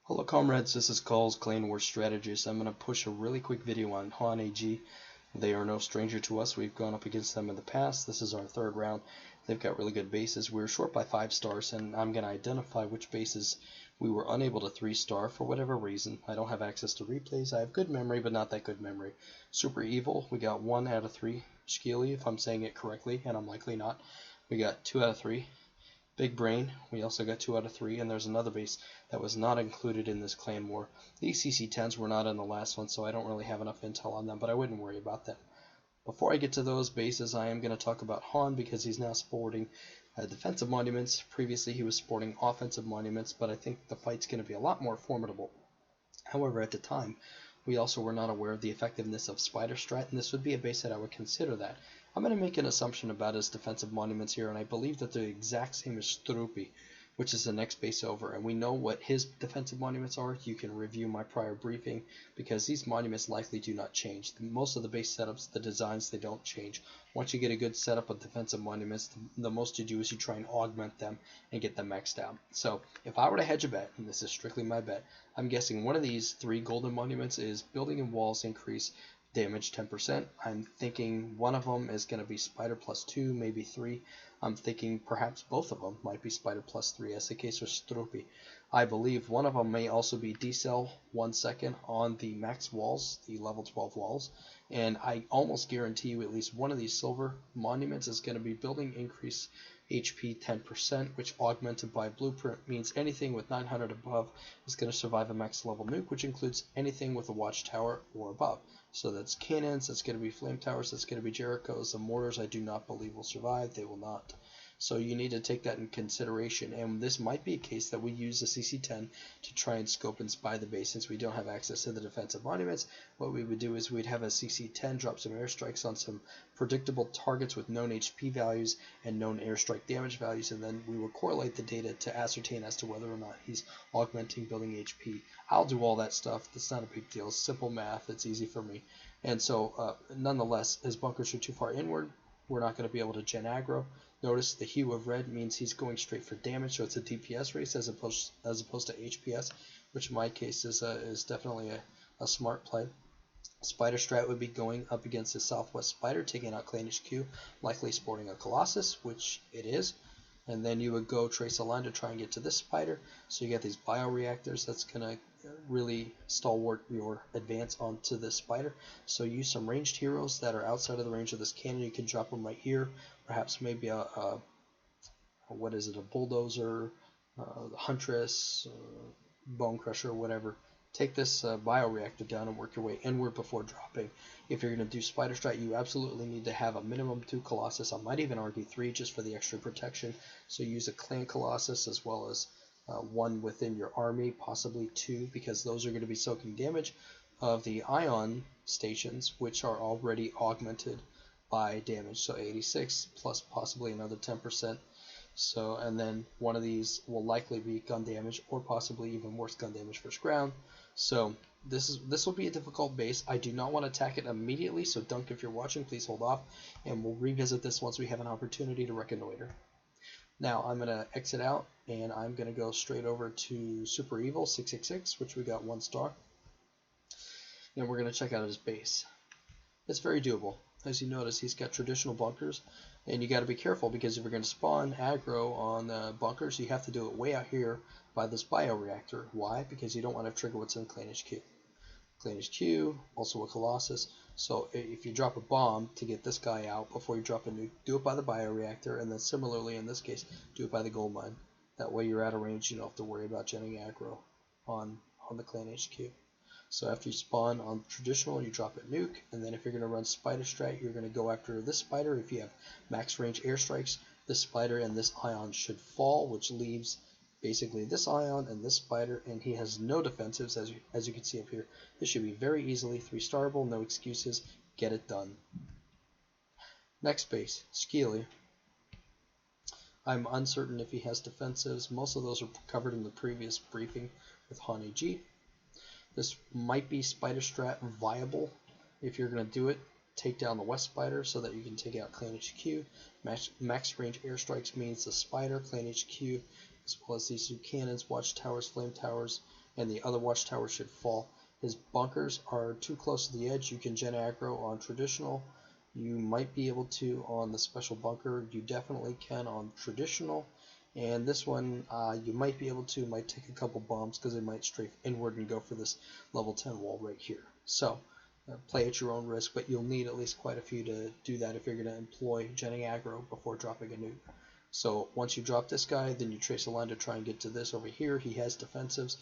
Hello comrades, this is Calls Clan War Strategist. I'm going to push a really quick video on Hahn AG. They are no stranger to us. We've gone up against them in the past. This is our third round. They've got really good bases. We're short by 5 stars, and I'm going to identify which bases we were unable to 3-star for whatever reason. I don't have access to replays. I have good memory, but not that good memory. Super Evil, we got 1 out of 3. Scheely, if I'm saying it correctly, and I'm likely not. We got 2 out of 3. Big Brain, we also got 2 out of 3, and there's another base that was not included in this clan war. These CC10s were not in the last one, so I don't really have enough intel on them, but I wouldn't worry about them. Before I get to those bases, I am going to talk about Hahn because he's now sporting defensive monuments. Previously he was sporting offensive monuments, but I think the fight's going to be a lot more formidable. However, at the time, we also were not aware of the effectiveness of Spider Strat, and this would be a base that I would consider that. I'm going to make an assumption about his defensive monuments here, and I believe that they're the exact same as Struppi, which is the next base over, and we know what his defensive monuments are. You can review my prior briefing, because these monuments likely do not change. Most of the base setups, the designs, they don't change. Once you get a good setup of defensive monuments, the most you do is you try and augment them and get them maxed out. So if I were to hedge a bet, and this is strictly my bet, I'm guessing one of these 3 golden monuments is building and walls increase damage 10%. I'm thinking one of them is going to be Spider plus 2, maybe 3. I'm thinking perhaps both of them might be Spider plus 3, as the case with Struppi. I believe one of them may also be Decel 1 second on the max walls, the level 12 walls, and I almost guarantee you at least one of these silver monuments is going to be building increase HP 10%, which augmented by blueprint means anything with 900 above is going to survive a max level nuke, which includes anything with a watchtower or above. So that's cannons, that's going to be flame towers, that's going to be Jerichos. The mortars I do not believe will survive, they will not. So you need to take that in consideration, and this might be a case that we use the CC10 to try and scope and spy the base. Since we don't have access to the defensive monuments, what we would do is we'd have a CC10 drop some airstrikes on some predictable targets with known HP values and known airstrike damage values, and then we will correlate the data to ascertain as to whether or not he's augmenting building HP. I'll do all that stuff. That's not a big deal. It's simple math. It's easy for me. And so, nonetheless, his bunkers are too far inward. We're not going to be able to gen aggro. Notice the hue of red means he's going straight for damage, so it's a DPS race as opposed to HPS, which in my case is definitely a smart play. Spider Strat would be going up against the Southwest Spider, taking out Clan HQ, likely sporting a Colossus, which it is. And then you would go trace a line to try and get to this spider. So you get these bioreactors that's going to really stalwart your advance onto this spider. So use some ranged heroes that are outside of the range of this cannon. You can drop them right here. Perhaps maybe a bulldozer, huntress, bone crusher, whatever. Take this bioreactor down and work your way inward before dropping. If you're going to do Spider Strat, you absolutely need to have a minimum 2 Colossus. I might even argue 3 just for the extra protection. So use a Clan Colossus as well as 1 within your army, possibly 2, because those are going to be soaking damage of the ion stations, which are already augmented by damage. So 86 plus possibly another 10%. So, and then one of these will likely be gun damage, or possibly even worse gun damage versus ground. So this will be a difficult base. I do not want to attack it immediately, so Dunk, if you're watching, please hold off, and we'll revisit this once we have an opportunity to reconnoiter. Now I'm going to exit out, and I'm going to go straight over to Super Evil 666, which we got 1 star, and we're going to check out his base. It's very doable. As you notice, he's got traditional bunkers, and you got to be careful because if you're going to spawn aggro on bunkers, you have to do it way out here by this bioreactor. Why? Because you don't want to trigger what's in Clan HQ. Clan HQ, also a Colossus. So if you drop a bomb to get this guy out before you drop a nuke, do it by the bioreactor, and then similarly in this case, do it by the gold mine. That way you're out of range. You don't have to worry about genning aggro on the Clan HQ. So after you spawn on traditional, you drop a nuke, and then if you're going to run Spider Strat, you're going to go after this spider. If you have max range airstrikes, this spider and this ion should fall, which leaves basically this ion and this spider, and he has no defensives, as you can see up here. This should be very easily 3-starable, no excuses, get it done. Next base, Scheely. I'm uncertain if he has defensives. Most of those are covered in the previous briefing with Hahn AG. This might be Spider Strat viable if you're going to do it. Take down the West Spider so that you can take out Clan HQ. Max range airstrikes means the Spider, Clan HQ, as well as these two cannons, watchtowers, flame towers, and the other watchtower should fall. His bunkers are too close to the edge. You can gen aggro on traditional. You might be able to on the special bunker. You definitely can on traditional. And this one, you might be able to. Might take a couple bombs because it might strafe inward and go for this level 10 wall right here. So play at your own risk, but you'll need at least quite a few to do that if you're going to employ genning aggro before dropping a nuke. So once you drop this guy, then you trace a line to try and get to this over here. He has defensives.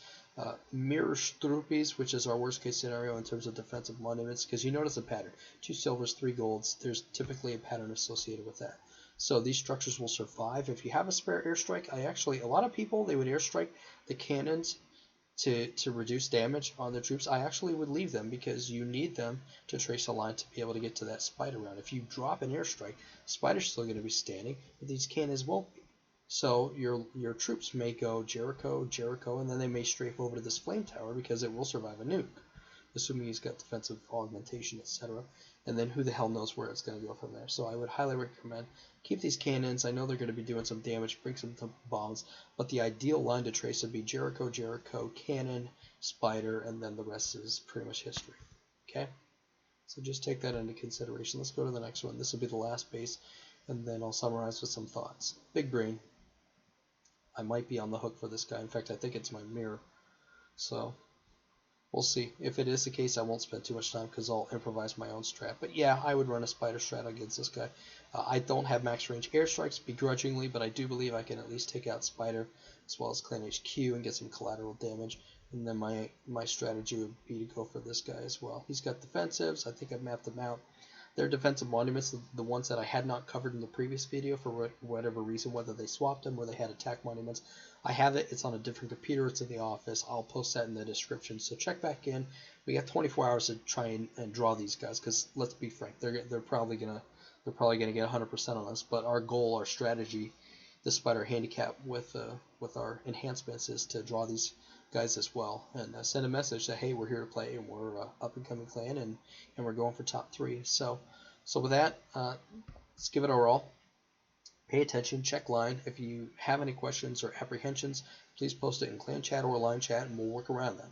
Mirror Struppis, which is our worst case scenario in terms of defensive monuments, because you notice a pattern. 2 silvers, 3 golds. There's typically a pattern associated with that. So these structures will survive. If you have a spare airstrike, a lot of people, they would airstrike the cannons to reduce damage on the troops. I actually would leave them because you need them to trace a line to be able to get to that spider round. If you drop an airstrike, spider's still going to be standing, but these cannons won't be. So your troops may go Jericho, and then they may strafe over to this flame tower because it will survive a nuke, assuming he's got defensive augmentation, etc. And then who the hell knows where it's going to go from there. So I would highly recommend keep these cannons. I know they're going to be doing some damage, bring some bombs, but the ideal line to trace would be Jericho, cannon, spider, and then the rest is pretty much history. Okay? So just take that into consideration. Let's go to the next one. This will be the last base, and then I'll summarize with some thoughts. Big brain. I might be on the hook for this guy. In fact, I think it's my mirror. So we'll see. If it is the case, I won't spend too much time because I'll improvise my own strat. But yeah, I would run a spider strat against this guy. I don't have max range airstrikes begrudgingly, but I do believe I can at least take out spider as well as clan HQ and get some collateral damage. And then my strategy would be to go for this guy as well. He's got defensives. I think I've mapped them out. They're defensive monuments, the ones that I had not covered in the previous video for whatever reason, whether they swapped them or they had attack monuments. I have it. It's on a different computer. It's in the office. I'll post that in the description. So check back in. We got 24 hours to try and draw these guys because let's be frank, they're probably gonna get 100% on us. But our goal, our strategy, the spider handicap with our enhancements is to draw these guys as well and send a message that hey, we're here to play and we're up and coming clan and we're going for top 3. So with that, let's give it our all. Pay attention, check line. If you have any questions or apprehensions, please post it in clan chat or line chat and we'll work around them.